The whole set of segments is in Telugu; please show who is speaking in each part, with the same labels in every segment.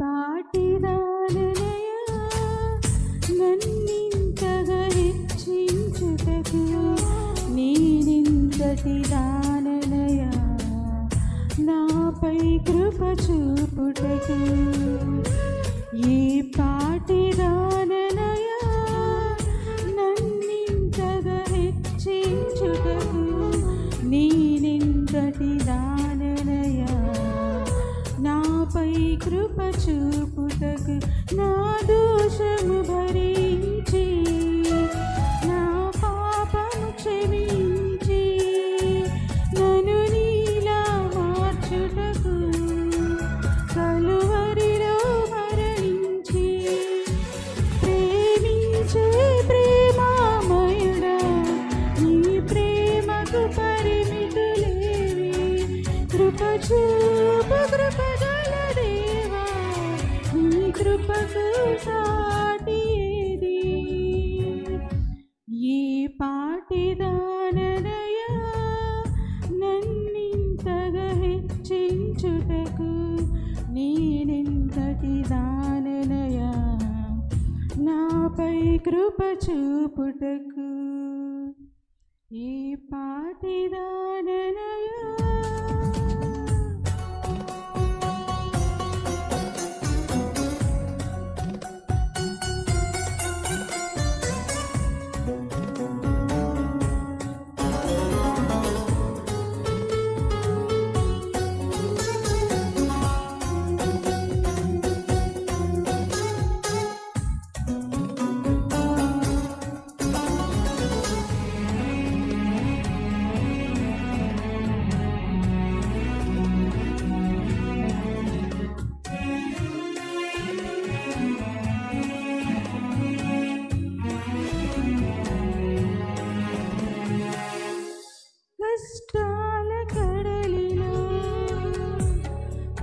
Speaker 1: పాటిదాననయా నన్నింతగా హెచ్చించుటకు నేనింతటి దాననయా నాపై కృప చూపుటకు ఈ పాటిదాననయా నన్నింతగా హెచ్చించుటకు నేనింతటి దాననయా నాపై కృప చూపుటకు నా దోషము భరించి నా పాపము క్షమించి నన్ను నీలా మార్చుటకు కలువరిలో మరణించి ప్రేమించే ప్రేమామయుడా నీ ప్రేమకు పరిమితులేవి కృప చూపు కృపగల దేవా నీ కృపకు సాటి ఏది ఈ పాటిదాననయా నన్నింతగా హెచ్చించుటకు నేనెంతటి దాననయా నాపై కృప చూపుటకు ఈ పాటిదాననయా కష్టాల కడలిలో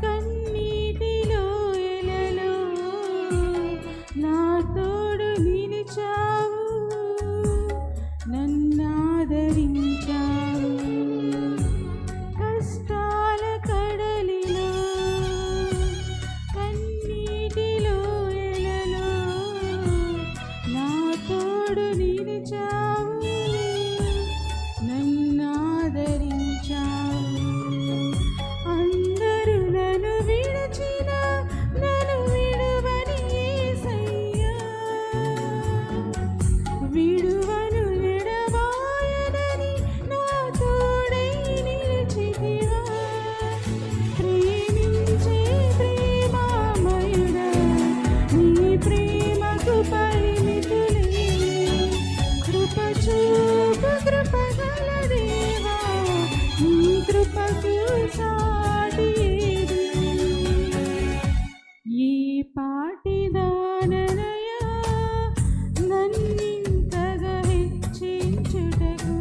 Speaker 1: కన్నీటిలో ఎలలో నా తోడు నిలిచావు నన్నాదరించావు కష్టాల కడలిలో కన్నీటిలో ఎలలో నా తోడు నిలిచావు నన్నాదరించావు అందరూ నన్ను విడిచిన నన్ను విడువని యేసయ్యా విడువను ఎడబాయనని నా తోడై నిలిచితివా ప్రేమించే ప్రేమామయుడా నీ ప్రేమకు పరిమితులేవి కృప చూపు కృపగల దేవా నీ కృపకు సాటి ఏది ఈ పాటిదాననయా నన్నింతగా హెచ్చించుటకు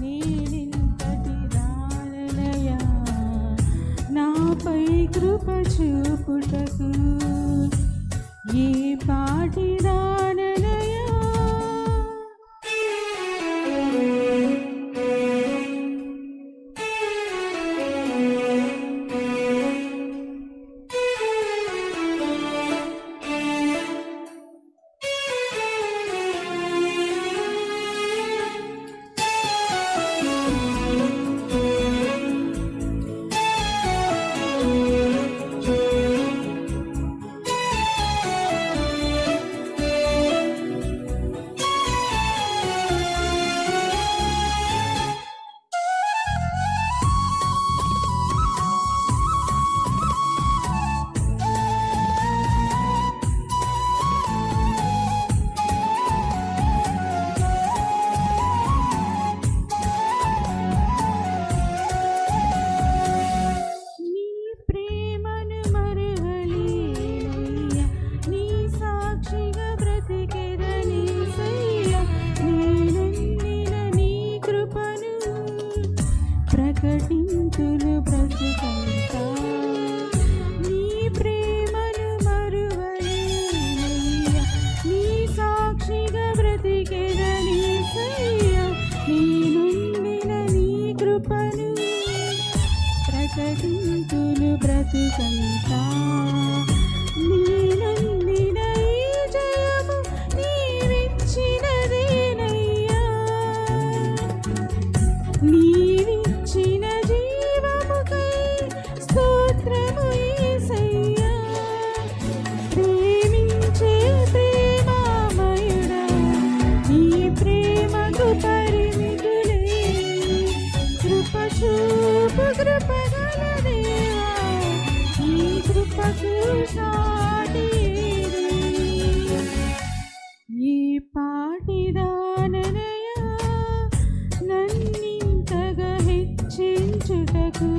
Speaker 1: నేనింతటి దాననయా నాపై కృప చూపుటకు ఈ పాటిదాననయా ప్రకటించును బ్రతుకంతా నీ ప్రేమను మరువలేనయ్యా నీ సాక్షిగా బ్రతికెదనేసయ్యా నీ నుండిన నీ కృపను ప్రకటించును బ్రతుకంతా సాటి ఏది? ఈ పాటిదాననయా నన్నింతగా హెచ్చించుటకు,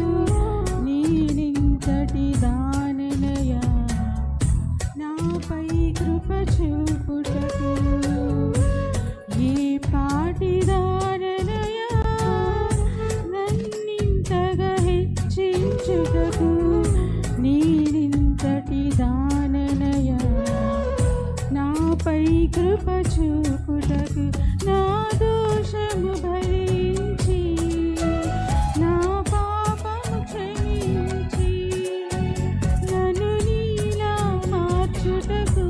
Speaker 1: నేనింతటి దాననయా నాపై కృప చూపుటకు. ఈ పాటిదాననయా నన్నింతగా హెచ్చించుటకు, నేనింతటి దాననయా నాపై కృప చూపుటకు. నా దోషము భరించి, నా పాపము క్షమించి, నన్ను నీలా మార్చుటకు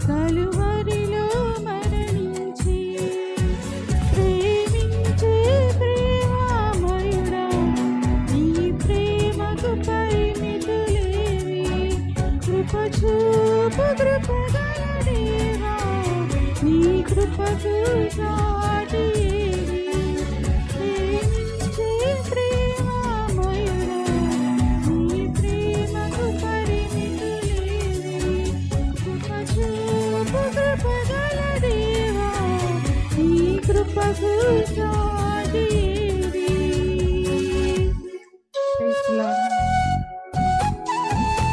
Speaker 1: కలువరిలో మరణించి, ప్రేమించే ప్రేమామయుడా నీ ప్రేమకు పరిమితులేవి. కృప చూపు కృపగల దేవా నీ కృపకు సాటి ఏది? ప్రేమించే ప్రేమామయుడా నీ ప్రేమకు పరిమితులేవి. కృప చూపు కృపగల దేవా నీ కృపకు సాటి ఏది?